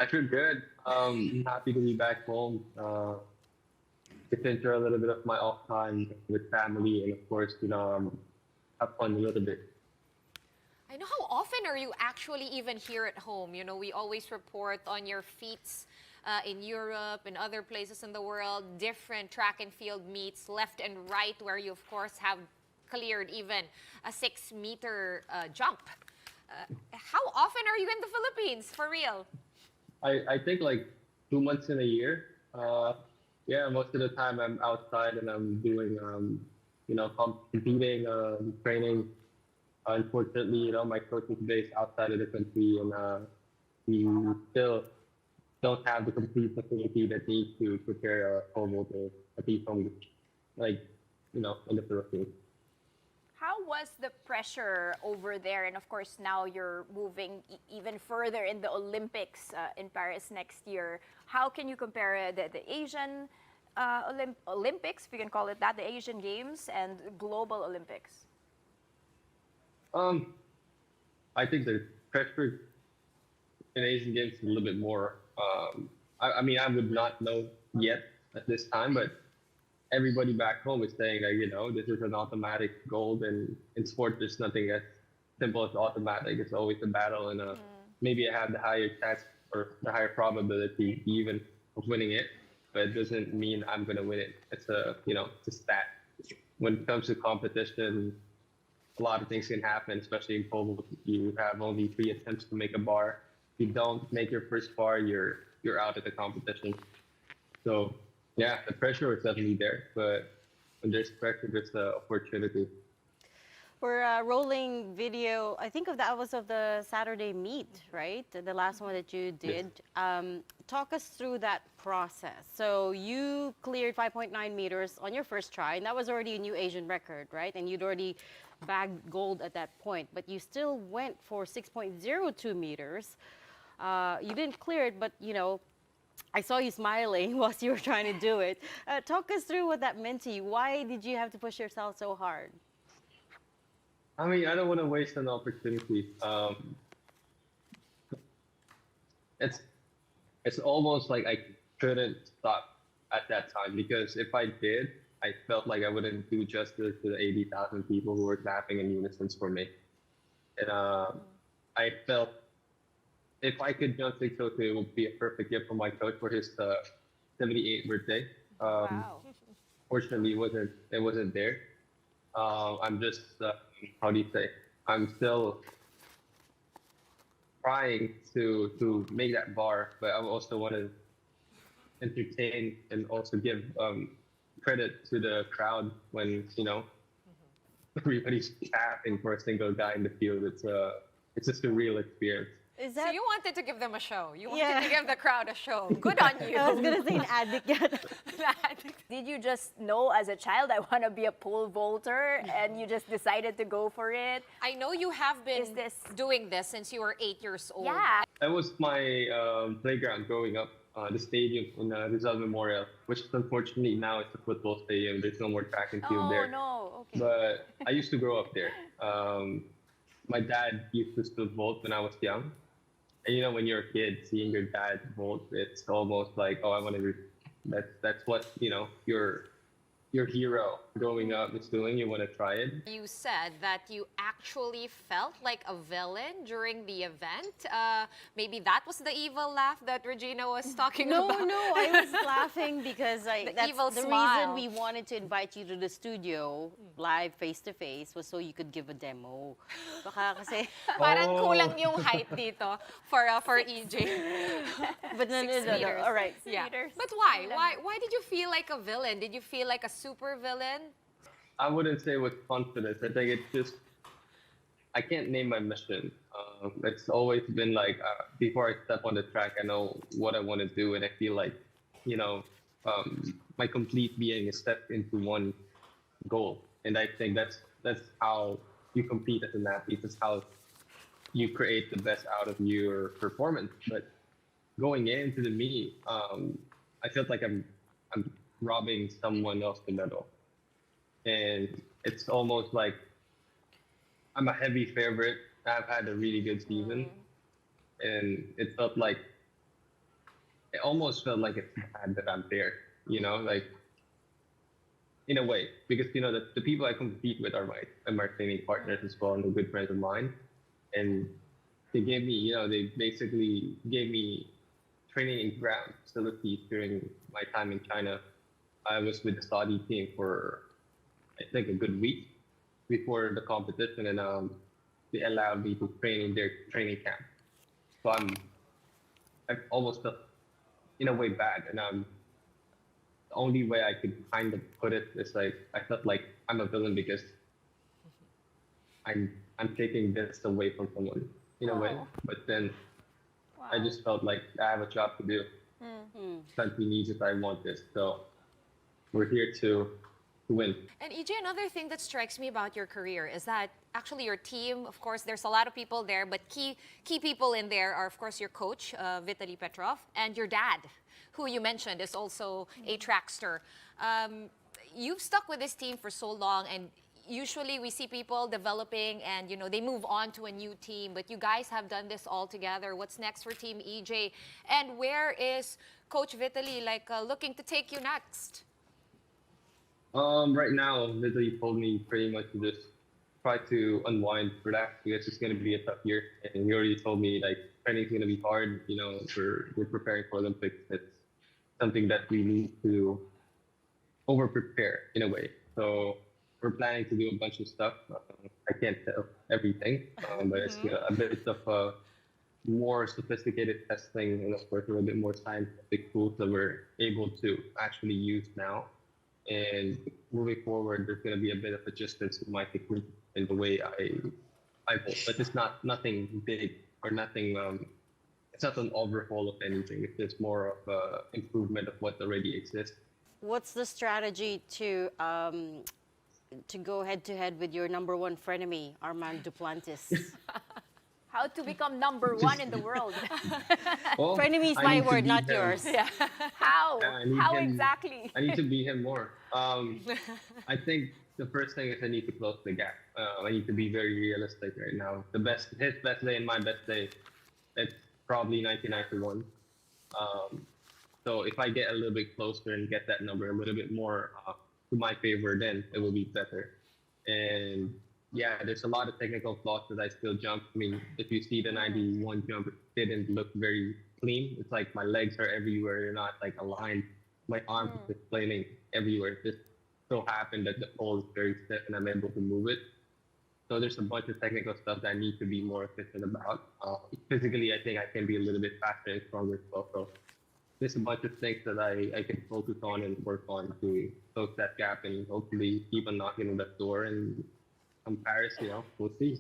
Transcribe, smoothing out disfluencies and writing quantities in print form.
I feel good. Happy to be back home. Get to enjoy a little bit of my off time with family, and of course, have fun a little bit. I know. How often are you actually even here at home? You know, we always report on your feats in Europe and other places in the world, different track and field meets, left and right, where you, of course, have cleared even a 6-meter jump. How often are you in the Philippines, for real? I think like 2 months in a year. Yeah, most of the time I'm outside and I'm doing, competing, training. Unfortunately, my coach is based outside of the country, and we still don't have the complete facility that needs to prepare a pole vaulter, at least from like, in the Philippines. How was the pressure over there? And of course, now you're moving even further in the Olympics in Paris next year. How can you compare the Asian Olympics, if you can call it that, the Asian Games and global Olympics? Um, I think the pressure in Asian Games is a little bit more. I mean, I would not know yet at this time, but everybody back home is saying that this is an automatic gold, and in sport there's nothing as simple as automatic. It's always a battle, and maybe I have the higher chance or the higher probability even of winning it, but it doesn't mean I'm gonna win it. It's a stat. When it comes to competition, a lot of things can happen, especially in pole vault. You have only 3 attempts to make a bar. If you don't make your first bar, you're out of the competition. So yeah, the pressure is definitely there, but when there's pressure, there's the opportunity. We're rolling video. I think that was of the Saturday meet, right? The last one that you did. Talk us through that process. So you cleared 5.9 meters on your first try, and that was already a new Asian record, right? And you'd already bagged gold at that point, but you still went for 6.02 meters. You didn't clear it, but I saw you smiling whilst you were trying to do it. Talk us through what that meant to you. Why did you have to push yourself so hard? I mean, I don't want to waste an opportunity. It's almost like I couldn't stop at that time, because if I did, I felt like I wouldn't do justice to the 80,000 people who were clapping in unison for me. And I felt if I could jump 602, it would be a perfect gift for my coach for his 78th birthday. Wow. Fortunately, it wasn't there. I'm just how do you say? I'm still trying to make that bar, but I also want to entertain and also give credit to the crowd when everybody's clapping for a single guy in the field. It's a surreal experience. Is So that? you wanted to give them a show. You wanted Yeah. to give the crowd a show. Good on you. I was gonna say an addict. Did you just know as a child I want to be a pole vaulter and you just decided to go for it? I know you have been Is this- doing this since you were 8 years old. Yeah. That was my playground growing up. The stadium in Rizal Memorial, which unfortunately now it's a football stadium. There's no more track and field Oh there. no. Okay. But I used to grow up there. My dad used to still vault when I was young. And when you're a kid, seeing your dad vault, it's almost like, oh, I want to. That's what your hero growing up is doing. You want to try it. You said that you actually felt like a villain during the event. Maybe that was the evil laugh that Regina was talking No, about. I was laughing because that's evil the smile. reason we wanted to invite you to the studio live face to face was so you could give a demo. Baka kasi, Parang Oh. kulang yung height dito for EJ. but no, 6 meters. all right. Yeah. meters. But why? Why did you feel like a villain? Did you feel like a super villain? I wouldn't say with confidence. I think it's just I can't name my mission. It's always been like before I step on the track, I know what I want to do, and I feel like my complete being is stepped into one goal, and I think that's how you compete as an athlete. That's how you create the best out of your performance. But going into the meet, I felt like I'm robbing someone else the medal, and it's almost like I'm a heavy favorite. I've had a really good season, and it felt like almost felt like it's bad that I'm there, like in a way, because the people I compete with are my training partners as well, and they're good friends of mine, and they gave me, they basically gave me training in ground facilities during my time in China. I was with the Saudi team for I think a good week before the competition, and they allowed me to train in their training camp. So I almost felt in a way bad, and the only way I could kind of put it is like I felt like I'm a villain because I'm taking this away from someone in a way. Oh. But then I Wow. just felt like I have a job to do. Country needs it. I want this, so we're here to win. And EJ, another thing that strikes me about your career is that actually your team, of course, there's a lot of people there, but key people in there are, of course, your coach, Vitaly Petrov, and your dad, who you mentioned is also a trackster. You've stuck with this team for so long, and usually we see people developing and, they move on to a new team, but you guys have done this all together. What's next for Team EJ? And where is Coach Vitaly, looking to take you next? Right now, Vitaly told me pretty much to just try to unwind, relax, because it's going to be a tough year. And he already told me like training's going to be hard. We're preparing for Olympics. It's something that we need to over prepare in a way. So we're planning to do a bunch of stuff. I can't tell everything, but it's a bit of more sophisticated testing, and of course a little bit more scientific tools that we're able to actually use now. And moving forward, there's going to be a bit of adjustments to my technique in the way I bowl, but it's nothing big or nothing. It's not an overhaul of anything. It's just more of improvement of what already exists. What's the strategy to go head to head with your number one frenemy, Armand Duplantis? How to become number one in the world? Well, Frenemy is I my need to word, beat not him. yours. How? I need How him- exactly? I need to beat him more. I think the first thing is I need to close the gap. I need to be very realistic right now. His best day and my best day, it's probably 99 to 1. So if I get a little bit closer and get that number a little bit more to my favor, then it will be better. And yeah, there's a lot of technical flaws that I still jump. I mean, if you see the 91 jump, it didn't look very clean. It's like my legs are everywhere. They're not like aligned. My arms are just flailing everywhere. It just so happened that the pole is very stiff and I'm able to move it. So there's a bunch of technical stuff that I need to be more efficient about. Physically, I think I can be a little bit faster and stronger as well. So there's a bunch of things that I can focus on and work on to close that gap and hopefully keep on knocking on that door. And from Paris, we'll see.